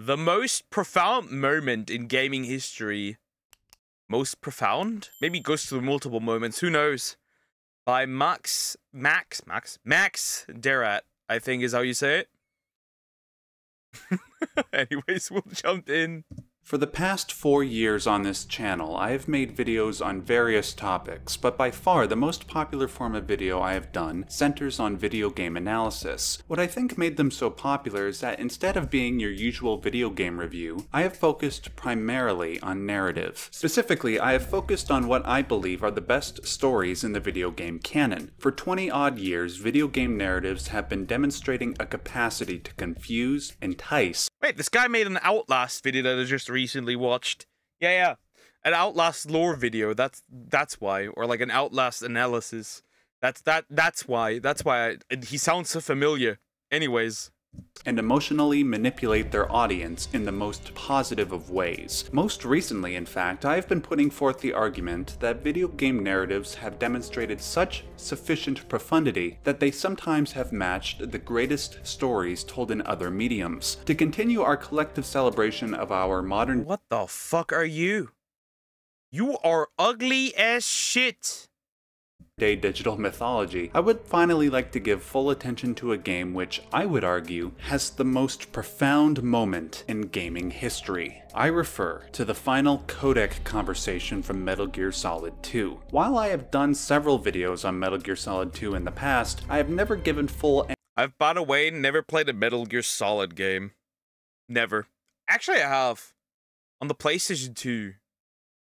The most profound moment in gaming history. Most profound? Maybe it goes through multiple moments. Who knows? By Max Derrat, I think is how you say it. Anyways, we'll jump in. For the past 4 years on this channel, I have made videos on various topics, but by far the most popular form of video I have done centers on video game analysis. What I think made them so popular is that instead of being your usual video game review, I have focused primarily on narrative. Specifically, I have focused on what I believe are the best stories in the video game canon. For 20 odd years, video game narratives have been demonstrating a capacity to confuse, entice. Wait, this guy made an Outlast video that I just recently watched. Yeah. An Outlast lore video. That's why. Or like an Outlast analysis. That's why. That's why he sounds so familiar. Anyways. And emotionally manipulate their audience in the most positive of ways. Most recently, in fact, I have been putting forth the argument that video game narratives have demonstrated such sufficient profundity that they sometimes have matched the greatest stories told in other mediums. To continue our collective celebration of our modern— What the fuck are you? You are ugly as shit. day digital mythology, I would finally like to give full attention to a game which, I would argue, has the most profound moment in gaming history. I refer to the final codec conversation from Metal Gear Solid 2. While I have done several videos on Metal Gear Solid 2 in the past, I have never given full— I've, by the way, never played a Metal Gear Solid game. Never. Actually, I have. On the PlayStation 2.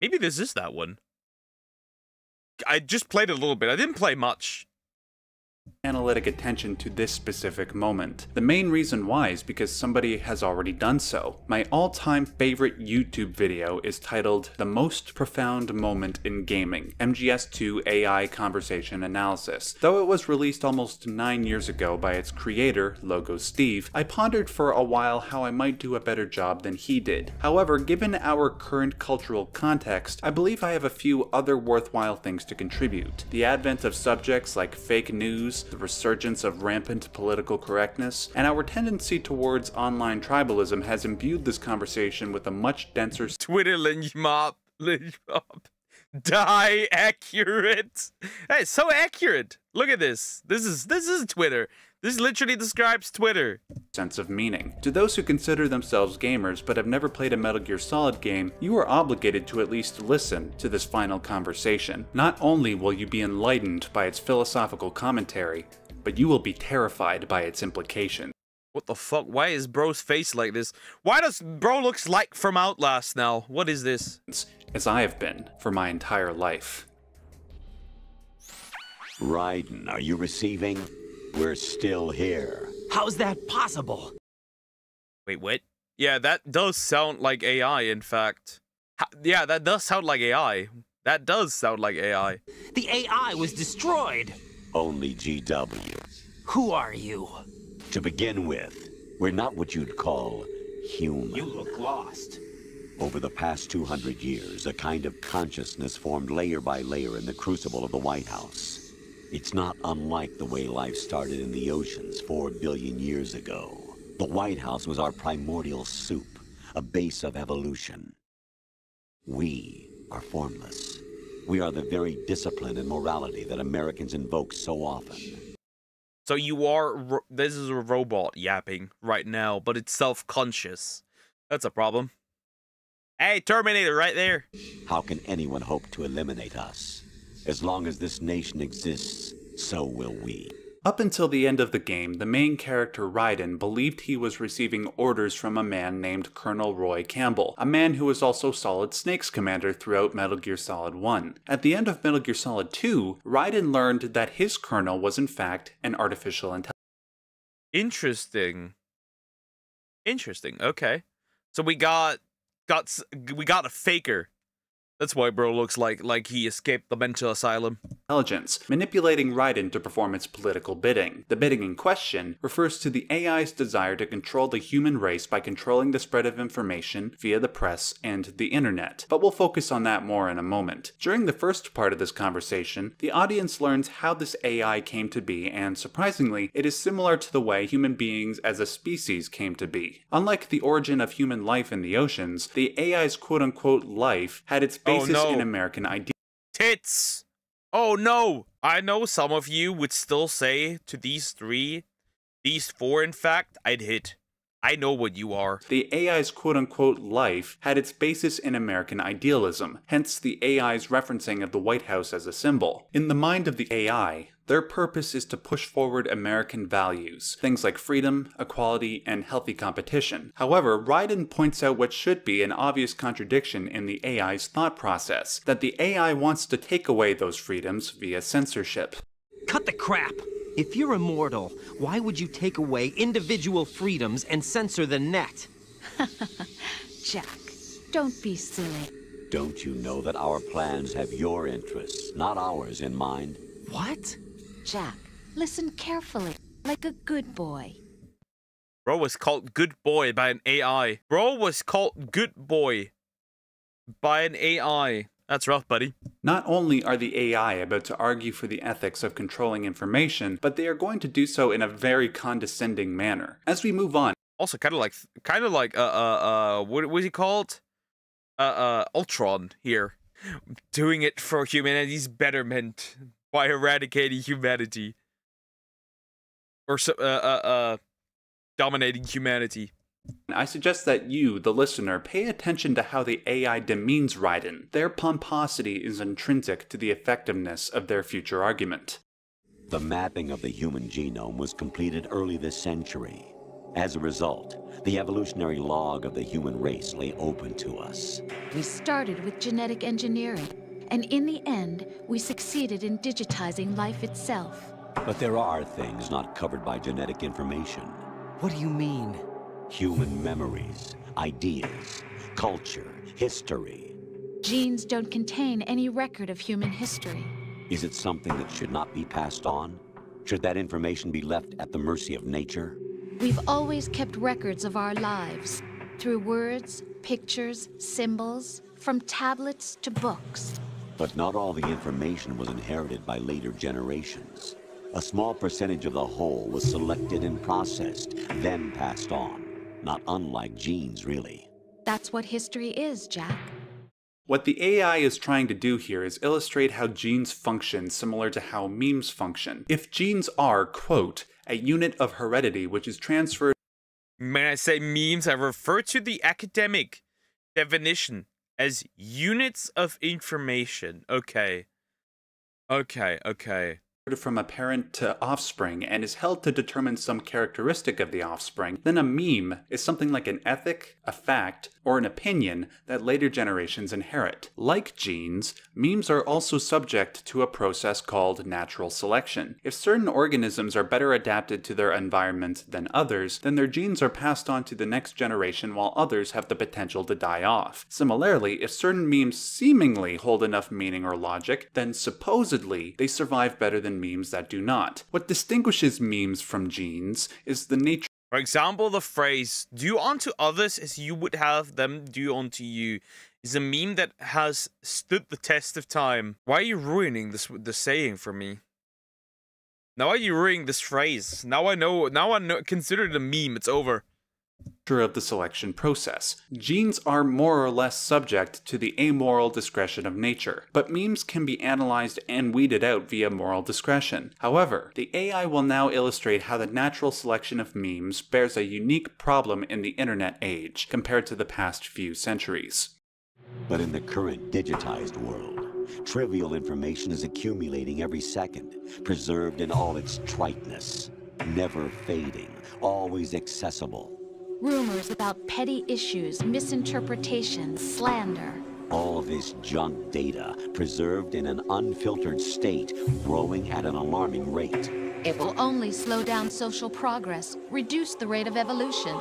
Maybe this is that one. I just played a little bit. I didn't play much. Analytic attention to this specific moment. The main reason why is because somebody has already done so. My all-time favorite YouTube video is titled The Most Profound Moment in Gaming, MGS2 AI Conversation Analysis. Though it was released almost 9 years ago by its creator, Logo Steve, I pondered for a while how I might do a better job than he did. However, given our current cultural context, I believe I have a few other worthwhile things to contribute. The advent of subjects like fake news, the resurgence of rampant political correctness, and our tendency towards online tribalism has imbued this conversation with a much denser— Twitter lynch mob. Die accurate. Hey, it's so accurate. Look at this. This is Twitter. This literally describes Twitter. sense of meaning. To those who consider themselves gamers but have never played a Metal Gear Solid game, you are obligated to at least listen to this final conversation. Not only will you be enlightened by its philosophical commentary, but you will be terrified by its implications. What the fuck? Why is bro's face like this? Why does bro looks like from Outlast now? What is this? As I have been for my entire life. Raiden, are you receiving? We're still here. How's that possible? Wait, what? Yeah, that does sound like AI, in fact. Yeah, that does sound like AI. That does sound like AI. The AI was destroyed. Only GW. Who are you? To begin with, we're not what you'd call human. You look lost. Over the past 200 years, a kind of consciousness formed layer by layer in the crucible of the White House. It's not unlike the way life started in the oceans 4 billion years ago. The White House was our primordial soup, a base of evolution. We are formless. We are the very discipline and morality that Americans invoke so often. So you are, this is a robot yapping right now, but it's self-conscious. That's a problem. Hey, Terminator, right there. How can anyone hope to eliminate us? As long as this nation exists, so will we. Up until the end of the game, the main character Raiden believed he was receiving orders from a man named Colonel Roy Campbell, a man who was also Solid Snake's commander throughout Metal Gear Solid 1. At the end of Metal Gear Solid 2, Raiden learned that his colonel was in fact an artificial intelligence. Interesting. Interesting. Okay. So we got a faker. That's why bro looks like he escaped the mental asylum. Intelligence, manipulating Raiden to perform its political bidding. The bidding in question refers to the AI's desire to control the human race by controlling the spread of information via the press and the internet, but we'll focus on that more in a moment. During the first part of this conversation, the audience learns how this AI came to be, and surprisingly, it is similar to the way human beings as a species came to be. Unlike the origin of human life in the oceans, the AI's quote-unquote life had its basis in American ideas. Tits! Oh no! I know some of you would still say to these four in fact, I'd hit. I know what you are. The AI's quote-unquote life had its basis in American idealism, hence the AI's referencing of the White House as a symbol. In the mind of the AI, their purpose is to push forward American values, things like freedom, equality, and healthy competition. However, Raiden points out what should be an obvious contradiction in the AI's thought process, that the AI wants to take away those freedoms via censorship. Cut the crap! If you're immortal, why would you take away individual freedoms and censor the net? Jack, don't be silly. Don't you know that our plans have your interests, not ours, in mind? What? Jack, listen carefully, like a good boy. Bro was called good boy by an AI. Bro was called good boy by an AI. That's rough, buddy. Not only are the AI about to argue for the ethics of controlling information, but they are going to do so in a very condescending manner. As we move on. Also, kind of like, what was he called? Ultron here. Doing it for humanity's betterment by eradicating humanity. Or, dominating humanity. I suggest that you, the listener, pay attention to how the AI demeans Raiden. Their pomposity is intrinsic to the effectiveness of their future argument. The mapping of the human genome was completed early this century. As a result, the evolutionary log of the human race lay open to us. We started with genetic engineering, and in the end, we succeeded in digitizing life itself. But there are things not covered by genetic information. What do you mean? Human memories, ideas, culture, history. Genes don't contain any record of human history. Is it something that should not be passed on? Should that information be left at the mercy of nature? We've always kept records of our lives, through words, pictures, symbols, from tablets to books. But not all the information was inherited by later generations. A small percentage of the whole was selected and processed, then passed on. Not unlike genes, really. That's what history is, Jack. What the AI is trying to do here is illustrate how genes function similar to how memes function. If genes are, quote, a unit of heredity which is transferred... When I say memes, I refer to the academic definition as units of information. Okay. From a parent to offspring and is held to determine some characteristic of the offspring, then a meme is something like an ethic, a fact, or an opinion that later generations inherit. Like genes, memes are also subject to a process called natural selection. If certain organisms are better adapted to their environment than others, then their genes are passed on to the next generation while others have the potential to die off. Similarly, if certain memes seemingly hold enough meaning or logic, then supposedly they survive better than memes that do not. What distinguishes memes from genes is the nature. For example, the phrase, do unto others as you would have them do unto you, is a meme that has stood the test of time. Why are you ruining the saying for me? Now are you ruining this phrase? Now I know, consider it a meme, it's over. Of the selection process. Genes are more or less subject to the amoral discretion of nature, but memes can be analyzed and weeded out via moral discretion. However, the AI will now illustrate how the natural selection of memes bears a unique problem in the internet age compared to the past few centuries. But in the current digitized world, trivial information is accumulating every second, preserved in all its triteness, never fading, always accessible. Rumors about petty issues, misinterpretations, slander. All this junk data preserved in an unfiltered state, growing at an alarming rate. It will only slow down social progress, reduce the rate of evolution.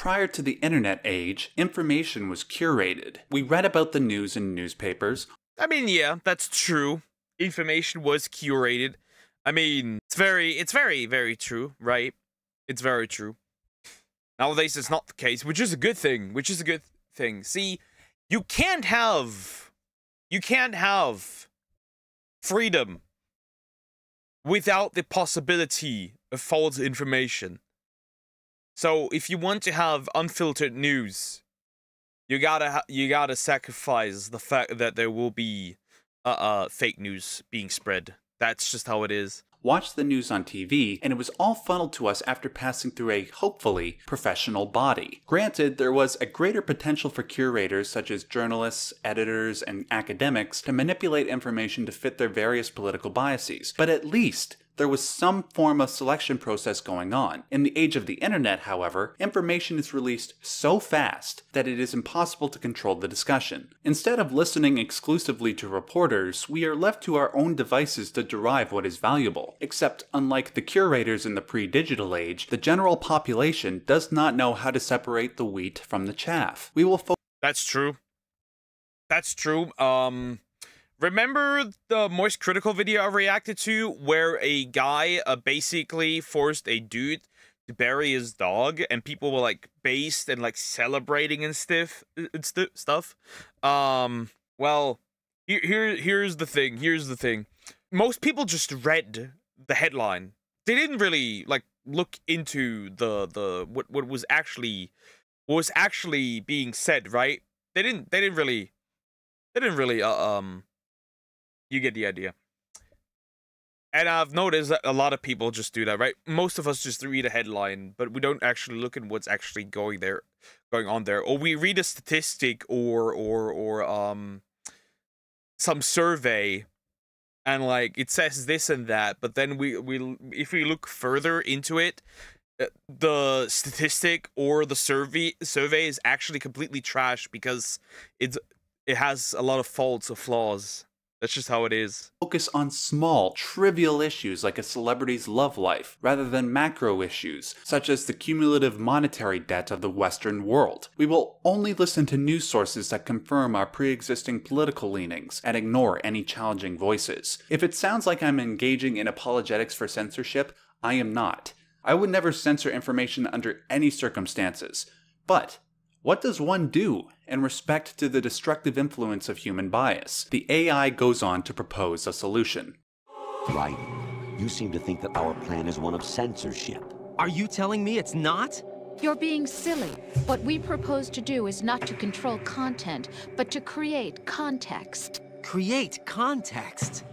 prior to the internet age, information was curated. We read about the news in newspapers. I mean, yeah, that's true. Information was curated. I mean, it's very, very true, right? It's very true. Nowadays, it's not the case, which is a good thing. See, you can't have freedom without the possibility of false information. So, if you want to have unfiltered news, you gotta sacrifice the fact that there will be fake news being spread. That's just how it is. Watched the news on TV, and it was all funneled to us after passing through a, hopefully, professional body. Granted, there was a greater potential for curators such as journalists, editors, and academics to manipulate information to fit their various political biases, but at least there was some form of selection process going on. In the age of the internet, however, information is released so fast that it is impossible to control the discussion. Instead of listening exclusively to reporters, we are left to our own devices to derive what is valuable. Except, unlike the curators in the pre-digital age, the general population does not know how to separate the wheat from the chaff. We will That's true. That's true. Remember the Moist Critical video I reacted to, where a guy basically forced a dude to bury his dog, and people were like based and like celebrating and stuff. Well, here's the thing. Most people just read the headline. They didn't really like look into the what was actually being said, right? They didn't really you get the idea. And I've noticed that a lot of people just do that, right? Most of us just read a headline, but we don't actually look at what's actually going on there. Or we read a statistic or some survey, and like it says this and that, but then if we look further into it, the statistic or the survey is actually completely trash because it has a lot of faults or flaws. That's just how it is. Focus on small, trivial issues like a celebrity's love life, rather than macro issues, such as the cumulative monetary debt of the Western world. We will only listen to news sources that confirm our pre-existing political leanings, and ignore any challenging voices. If it sounds like I'm engaging in apologetics for censorship, I am not. I would never censor information under any circumstances. But what does one do in respect to the destructive influence of human bias? The AI goes on to propose a solution. Right. You seem to think that our plan is one of censorship. Are you telling me it's not? You're being silly. What we propose to do is not to control content, but to create context. Create context?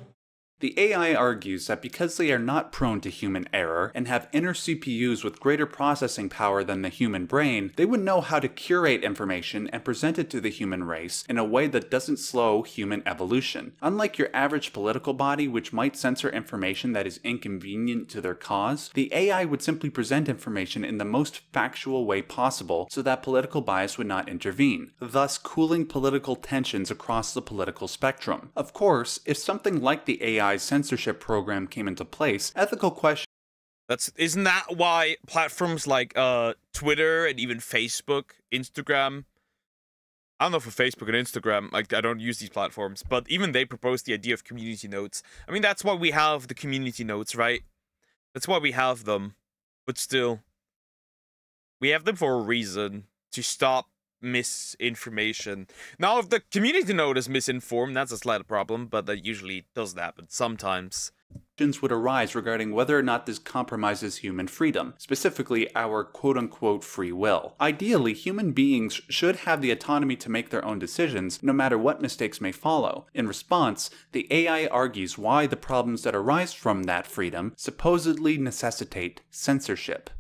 The AI argues that because they are not prone to human error and have inner CPUs with greater processing power than the human brain, they would know how to curate information and present it to the human race in a way that doesn't slow human evolution. Unlike your average political body, which might censor information that is inconvenient to their cause, the AI would simply present information in the most factual way possible so that political bias would not intervene, thus cooling political tensions across the political spectrum. Of course, if something like the AI censorship program came into place, ethical questions. Isn't that why platforms like Twitter and even Facebook, Instagram, I don't know for Facebook and Instagram, like I don't use these platforms, but even they proposed the idea of community notes. I mean, that's why we have the community notes, right? That's why we have them. But still, we have them for a reason, to stop misinformation. Now, if the community note is misinformed, that's a slight problem, but that usually does happen sometimes. Would arise regarding whether or not this compromises human freedom, specifically our quote-unquote free will. Ideally, human beings should have the autonomy to make their own decisions, no matter what mistakes may follow. In response, the AI argues why the problems that arise from that freedom supposedly necessitate censorship.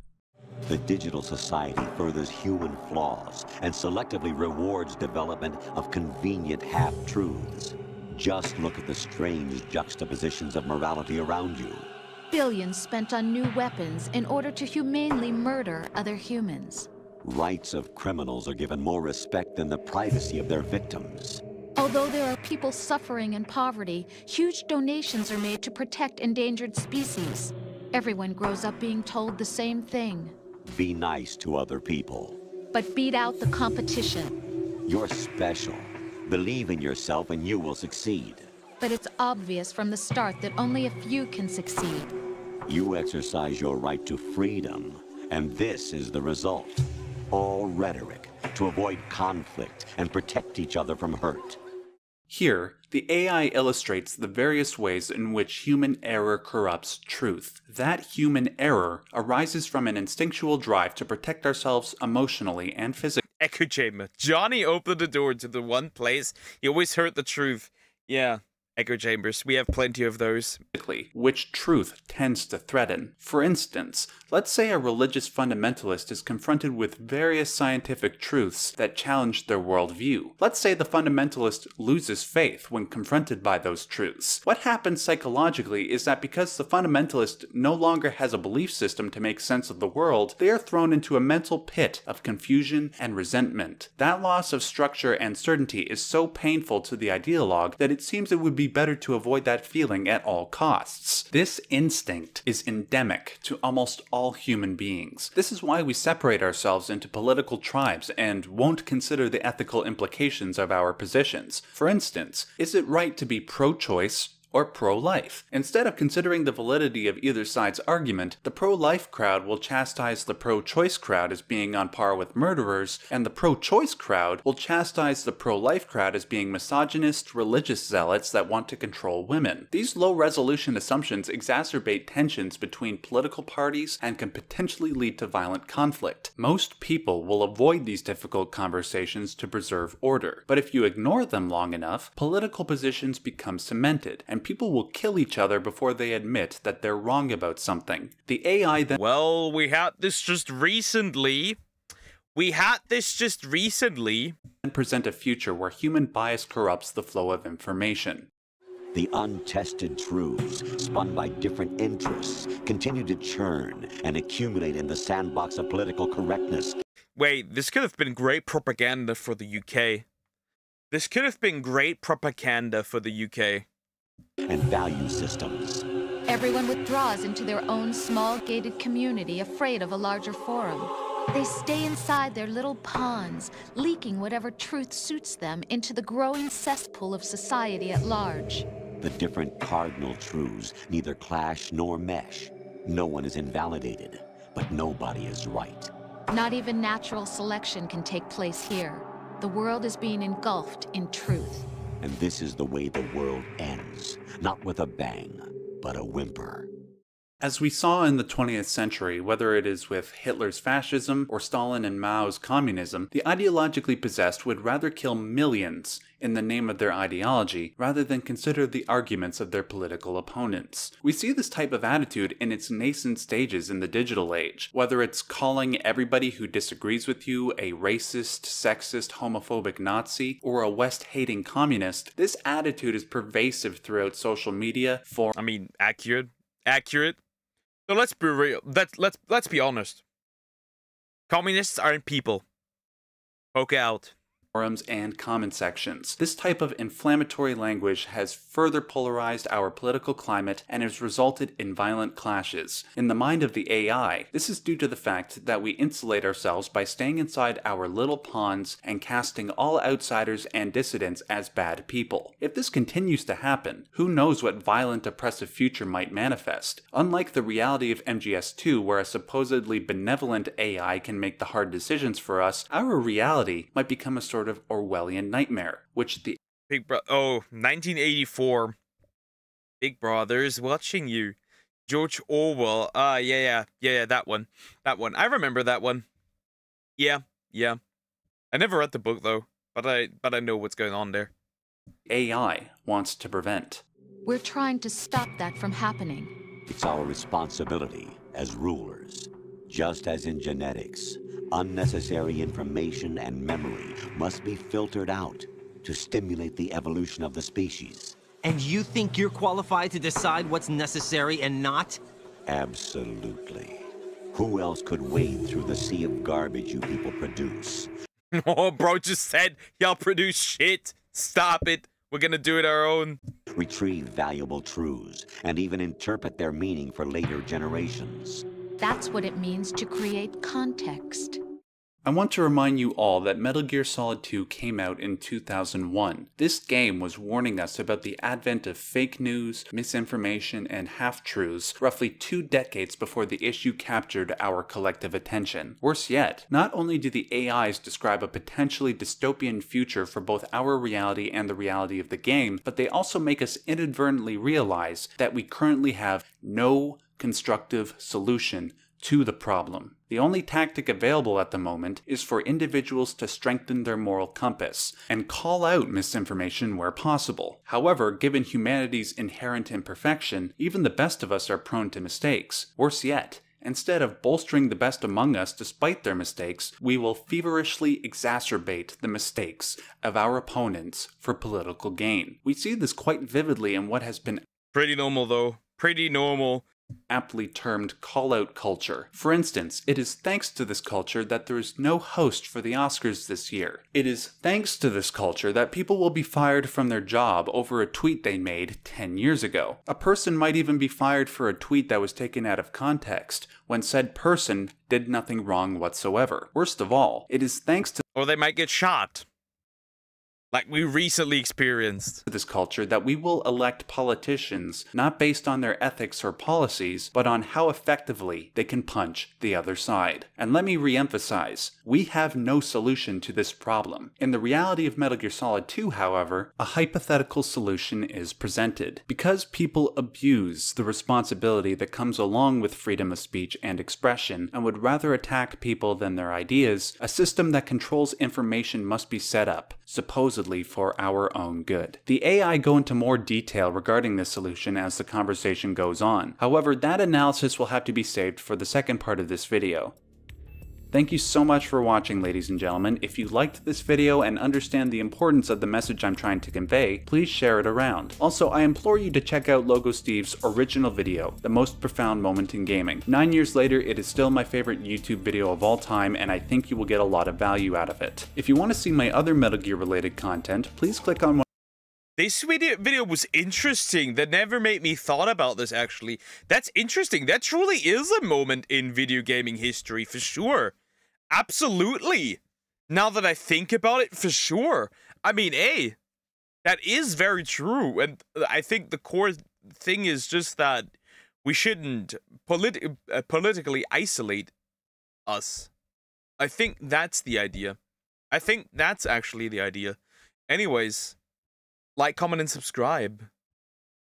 The digital society furthers human flaws and selectively rewards development of convenient half-truths. Just look at the strange juxtapositions of morality around you. Billions spent on new weapons in order to humanely murder other humans. Rights of criminals are given more respect than the privacy of their victims. Although there are people suffering in poverty, huge donations are made to protect endangered species. Everyone grows up being told the same thing. Be nice to other people. but beat out the competition. You're special. Believe in yourself and you will succeed. But it's obvious from the start that only a few can succeed. You exercise your right to freedom, and this is the result. All rhetoric to avoid conflict and protect each other from hurt. Here, the AI illustrates the various ways in which human error corrupts truth. That human error arises from an instinctual drive to protect ourselves emotionally and physically. Echo chamber. Johnny opened the door to the one place he always heard the truth. Yeah. Echo chambers. We have plenty of those. Which truth tends to threaten. For instance, let's say a religious fundamentalist is confronted with various scientific truths that challenge their worldview. Let's say the fundamentalist loses faith when confronted by those truths. What happens psychologically is that because the fundamentalist no longer has a belief system to make sense of the world, they are thrown into a mental pit of confusion and resentment. That loss of structure and certainty is so painful to the ideologue that it seems it would be better to avoid that feeling at all costs. This instinct is endemic to almost all human beings. This is why we separate ourselves into political tribes and won't consider the ethical implications of our positions. For instance, is it right to be pro-choice or pro-life? Instead of considering the validity of either side's argument, the pro-life crowd will chastise the pro-choice crowd as being on par with murderers, and the pro-choice crowd will chastise the pro-life crowd as being misogynist, religious zealots that want to control women. These low-resolution assumptions exacerbate tensions between political parties and can potentially lead to violent conflict. Most people will avoid these difficult conversations to preserve order, but if you ignore them long enough, political positions become cemented, and people will kill each other before they admit that they're wrong about something. The AI then— Well, we had this just recently. and present a future where human bias corrupts the flow of information. The untested truths, spun by different interests, continue to churn and accumulate in the sandbox of political correctness. Wait, this could have been great propaganda for the UK. This could have been great propaganda for the UK. And value systems. Everyone withdraws into their own small gated community, afraid of a larger forum. They stay inside their little ponds, leaking whatever truth suits them into the growing cesspool of society at large. The different cardinal truths neither clash nor mesh. No one is invalidated, but nobody is right. Not even natural selection can take place here. The world is being engulfed in truth. And this is the way the world ends, not with a bang, but a whimper. As we saw in the 20th century, whether it is with Hitler's fascism or Stalin and Mao's communism, the ideologically possessed would rather kill millions in the name of their ideology rather than consider the arguments of their political opponents. We see this type of attitude in its nascent stages in the digital age, whether it's calling everybody who disagrees with you a racist, sexist, homophobic Nazi, or a West-hating communist. This attitude is pervasive throughout social media, Accurate. So let's be real. Let's be honest. Communists aren't people. Poke out. forums and comment sections. This type of inflammatory language has further polarized our political climate and has resulted in violent clashes. In the mind of the AI, this is due to the fact that we insulate ourselves by staying inside our little ponds and casting all outsiders and dissidents as bad people. If this continues to happen, who knows what violent oppressive future might manifest? Unlike the reality of MGS2, where a supposedly benevolent AI can make the hard decisions for us, our reality might become a sort of Orwellian nightmare, which the 1984. Big Brother's watching you. George Orwell. Yeah, that one. I remember that one. Yeah. I never read the book though, but I know what's going on there. AI wants to prevent. We're trying to stop that from happening. It's our responsibility as rulers. Just as in genetics, unnecessary information and memory must be filtered out to stimulate the evolution of the species. And you think you're qualified to decide what's necessary and not? Absolutely. Who else could wade through the sea of garbage you people produce? Oh, bro just said y'all produce shit. Stop it. We're gonna do it our own. Retrieve valuable truths and even interpret their meaning for later generations. That's what it means to create context. I want to remind you all that Metal Gear Solid 2 came out in 2001. This game was warning us about the advent of fake news, misinformation, and half-truths roughly 2 decades before the issue captured our collective attention. Worse yet, not only do the AIs describe a potentially dystopian future for both our reality and the reality of the game, but they also make us inadvertently realize that we currently have no constructive solution to the problem. The only tactic available at the moment is for individuals to strengthen their moral compass and call out misinformation where possible. However, given humanity's inherent imperfection, even the best of us are prone to mistakes. Worse yet, instead of bolstering the best among us despite their mistakes, we will feverishly exacerbate the mistakes of our opponents for political gain. We see this quite vividly in what has been Pretty normal, though. Pretty normal. Aptly termed call-out culture. For instance, it is thanks to this culture that there is no host for the Oscars this year. It is thanks to this culture that people will be fired from their job over a tweet they made 10 years ago. A person might even be fired for a tweet that was taken out of context, when said person did nothing wrong whatsoever. Worst of all, it is thanks to Or they might get shot. Like we recently experienced. this culture that we will elect politicians not based on their ethics or policies, but on how effectively they can punch the other side. And let me re-emphasize, we have no solution to this problem. In the reality of Metal Gear Solid 2, however, a hypothetical solution is presented. Because people abuse the responsibility that comes along with freedom of speech and expression, and would rather attack people than their ideas, a system that controls information must be set up, supposedly for our own good. The AI go into more detail regarding this solution as the conversation goes on. However, that analysis will have to be saved for the second part of this video. Thank you so much for watching, ladies and gentlemen. If you liked this video and understand the importance of the message I'm trying to convey, please share it around. Also, I implore you to check out Logo Steve's original video, The Most Profound Moment in Gaming. 9 years later, it is still my favorite YouTube video of all time, and I think you will get a lot of value out of it. If you want to see my other Metal Gear related content, please click on one. This video was interesting. That never made me thought about this, actually. That's interesting. That truly is a moment in video gaming history, for sure. Absolutely. Now that I think about it, for sure. I mean, hey, that is very true. And I think the core thing is just that we shouldn't politically isolate us. I think that's the idea. I think that's actually the idea. Anyways, like, comment, and subscribe.